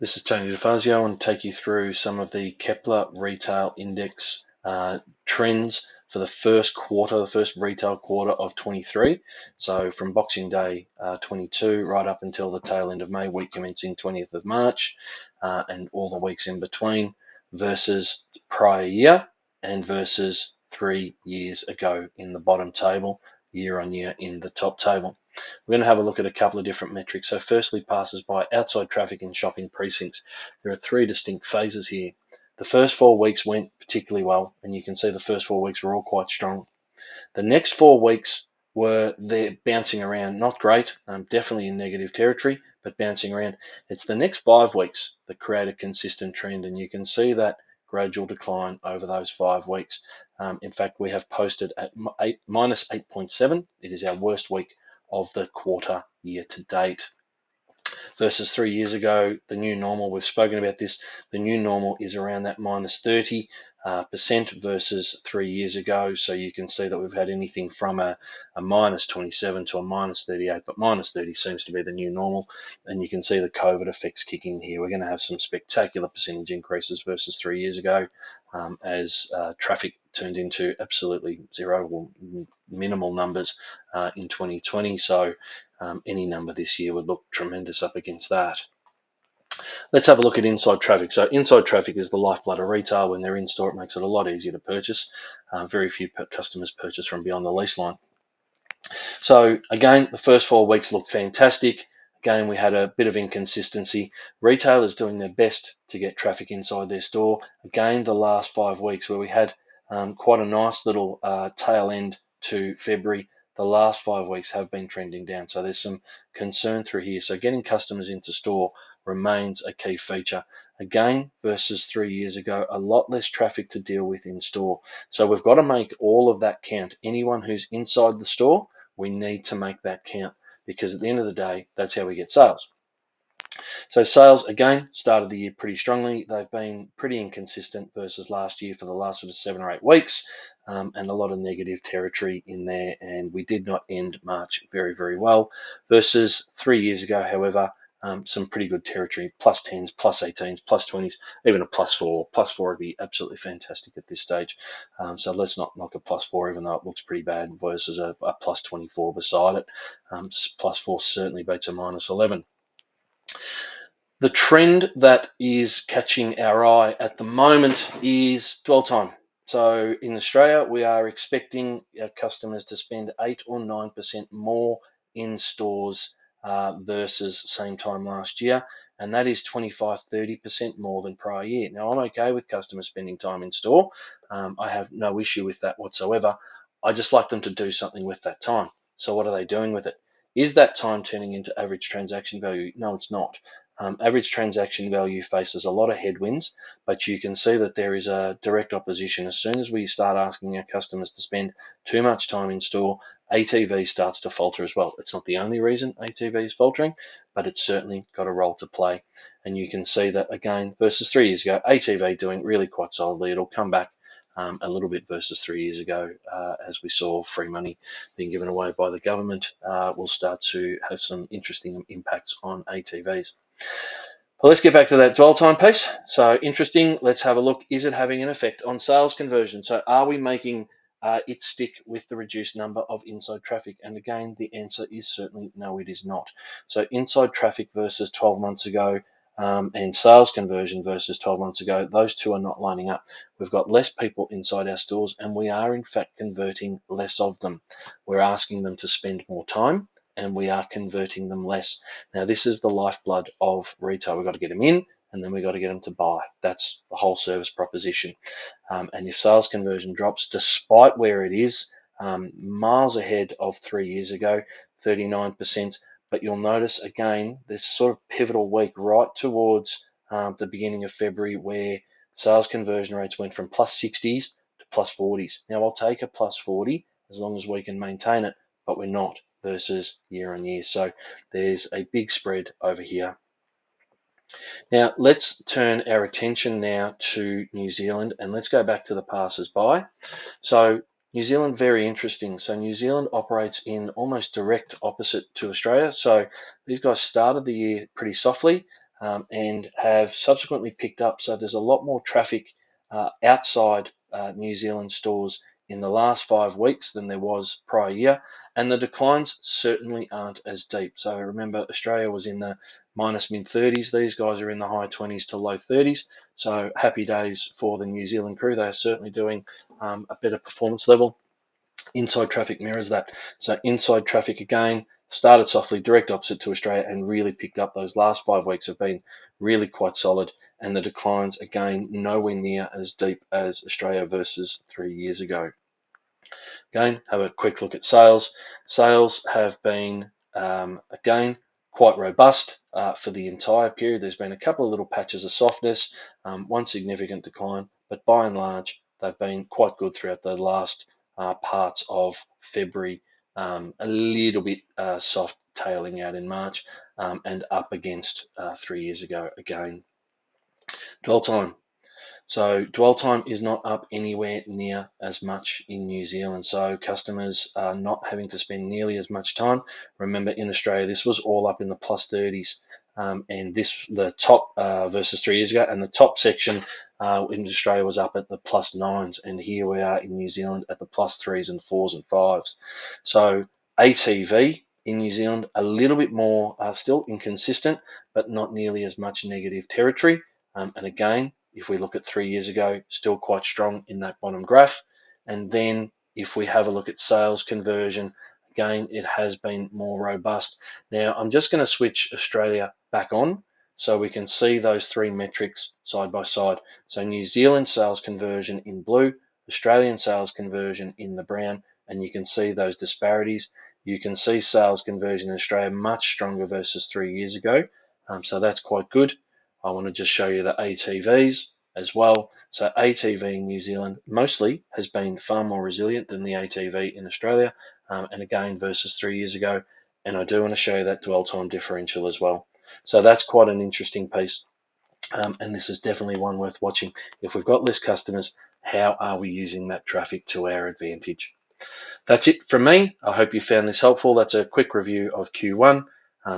This is Tony DeFazio. I want to take you through some of the Kepler Retail Index trends for the first retail quarter of 23. So from Boxing Day 22 right up until the tail end of May, week commencing 20th of March, and all the weeks in between, versus prior year and versus 3 years ago in the bottom table, year on year in the top table. We're going to have a look at a couple of different metrics. So firstly, passes by, outside traffic in shopping precincts. There are three distinct phases here. The first 4 weeks went particularly well, and you can see the first 4 weeks were all quite strong. The next 4 weeks they're bouncing around, not great, definitely in negative territory, but bouncing around. It's the next 5 weeks that create a consistent trend, and you can see that gradual decline over those 5 weeks. In fact, we have posted at minus 8.7. It is our worst week of the quarter year to date. Versus 3 years ago, the new normal, we've spoken about this, the new normal is around that minus 30% versus 3 years ago. So you can see that we've had anything from a minus 27 to a minus 38, but minus 30 seems to be the new normal. And you can see the COVID effects kicking in here. We're going to have some spectacular percentage increases versus 3 years ago, as traffic turned into absolutely zero or minimal numbers in 2020. So any number this year would look tremendous up against that. Let's have a look at inside traffic. So inside traffic is the lifeblood of retail. When they're in store, it makes it a lot easier to purchase. Very few customers purchase from beyond the lease line. So again, the first 4 weeks looked fantastic. Again, we had a bit of inconsistency. Retailers doing their best to get traffic inside their store. Again, the last 5 weeks where we had quite a nice little tail end to February, the last 5 weeks have been trending down. So there's some concern through here. So getting customers into store remains a key feature. Again, versus 3 years ago, a lot less traffic to deal with in store. So we've got to make all of that count. Anyone who's inside the store, we need to make that count, because at the end of the day, that's how we get sales. So sales, again, started the year pretty strongly. They've been pretty inconsistent versus last year for the last sort of 7 or 8 weeks, and a lot of negative territory in there. And we did not end March very, very well. Versus 3 years ago, however, some pretty good territory, plus 10s, plus 18s, plus 20s, even a plus 4. Plus 4 would be absolutely fantastic at this stage. So let's not knock a plus 4, even though it looks pretty bad, versus a plus 24 beside it. Plus 4 certainly beats a minus 11. The trend that is catching our eye at the moment is dwell time. So in Australia, we are expecting our customers to spend 8 or 9% more in stores versus same time last year, and that is 25-30% more than prior year. Now, I'm okay with customers spending time in store. I have no issue with that whatsoever. I just like them to do something with that time. So what are they doing with it? Is that time turning into average transaction value? No, it's not. Average transaction value faces a lot of headwinds, but you can see that there is a direct opposition. As soon as we start asking our customers to spend too much time in store, ATV starts to falter as well. It's not the only reason ATV is faltering, but it's certainly got a role to play. And you can see that again versus 3 years ago, ATV doing really quite solidly. It'll come back a little bit versus 3 years ago, as we saw free money being given away by the government. Will start to have some interesting impacts on ATVs. Well, let's get back to that dwell time piece. So interesting. Let's have a look. Is it having an effect on sales conversion? So are we making it stick with the reduced number of inside traffic? And again, the answer is certainly no, it is not. So inside traffic versus 12 months ago, and sales conversion versus 12 months ago, those two are not lining up. We've got less people inside our stores, and we are in fact converting less of them. We're asking them to spend more time, and we are converting them less. Now, this is the lifeblood of retail. We've got to get them in, and then we've got to get them to buy. That's the whole service proposition. And if sales conversion drops, despite where it is, miles ahead of 3 years ago, 39%, but you'll notice again this sort of pivotal week right towards the beginning of February, where sales conversion rates went from plus 60s to plus 40s. Now, I'll take a plus 40 as long as we can maintain it, but we're not versus year on year. So there's a big spread over here. Now let's turn our attention now to New Zealand, and let's go back to the passers-by. So New Zealand, very interesting. So New Zealand operates in almost direct opposite to Australia. So these guys started the year pretty softly. and have subsequently picked up. So there's a lot more traffic outside New Zealand stores in the last 5 weeks than there was prior year, and the declines certainly aren't as deep. So remember, Australia was in the minus mid-30s. These guys are in the high 20s to low 30s. So happy days for the New Zealand crew. They are certainly doing a better performance level. Inside traffic mirrors that. So inside traffic again started softly, direct opposite to Australia, and really picked up. Those last 5 weeks have been really quite solid, and the declines again nowhere near as deep as Australia versus 3 years ago. Again, have a quick look at sales. Sales have been again quite robust for the entire period. There's been a couple of little patches of softness, one significant decline, but by and large they've been quite good throughout the last parts of February, a little bit soft tailing out in March, and up against 3 years ago again. Dwell time. So dwell time is not up anywhere near as much in New Zealand. So customers are not having to spend nearly as much time. Remember, in Australia, this was all up in the plus 30s. And the top versus 3 years ago, and the top section in Australia was up at the plus 9s, and here we are in New Zealand at the plus 3s and 4s and 5s. So ATV in New Zealand a little bit more still inconsistent, but not nearly as much negative territory. And again, if we look at 3 years ago, still quite strong in that bottom graph. And then if we have a look at sales conversion, again, it has been more robust. Now, I'm just going to switch Australia back on so we can see those three metrics side by side. So New Zealand sales conversion in blue, Australian sales conversion in the brown, and you can see those disparities. You can see sales conversion in Australia much stronger versus 3 years ago. So that's quite good. I want to just show you the ATVs as well. So ATV in New Zealand mostly has been far more resilient than the ATV in Australia, and again versus 3 years ago. And I do want to show you that dwell time differential as well. So that's quite an interesting piece, and this is definitely one worth watching. If we've got less customers, how are we using that traffic to our advantage? That's it from me. I hope you found this helpful. That's a quick review of Q1.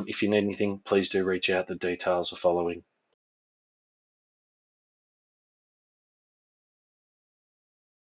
If you need anything, please do reach out. The details are following.